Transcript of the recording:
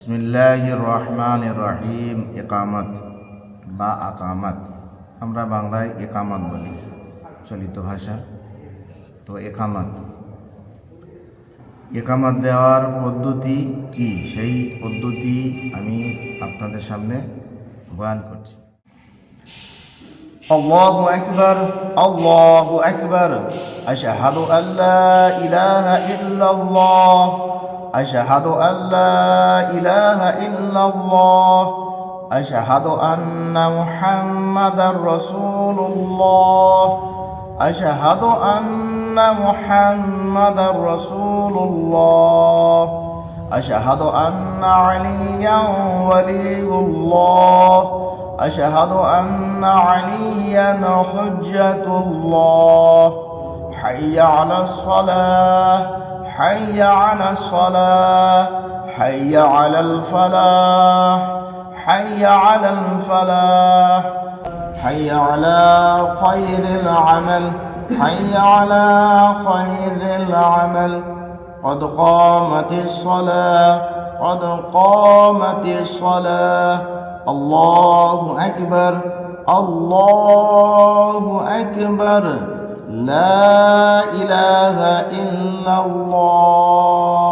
বিসমিল্লাহির রহমানির রহিম। ইকামত বা আকামাত, আমরা বাংলায় একামত বলি, চলিত ভাষা। তো একামত দেওয়ার পদ্ধতি কি, সেই পদ্ধতি আমি আপনাদের সামনে বয়ান করছি। আল্লাহু আকবার, আল্লাহু আকবার, আশহাদু আল্লা ইলাহা ইল্লাল্লাহ, আশহাদু আল্লা ইলাহা ইল্লাল্লাহ, আশহাদু আন্না মুহাম্মাদার রাসূলুল্লাহ, আশহাদু আন্না মুহাম্মাদার রাসূলুল্লাহ, আশহাদু আন্না আলিয়ান ওয়ালিয়ুল্লাহ, أشهد أن عليا حجة الله. حي على الصلاة، حي على الصلاة، حي على الفلاح، حي على الفلاح، حي على خير العمل، حي على خير العمل. قد قامت الصلاة، قد قامت الصلاة. الله أكبر، الله أكبر، لا إله إلا الله.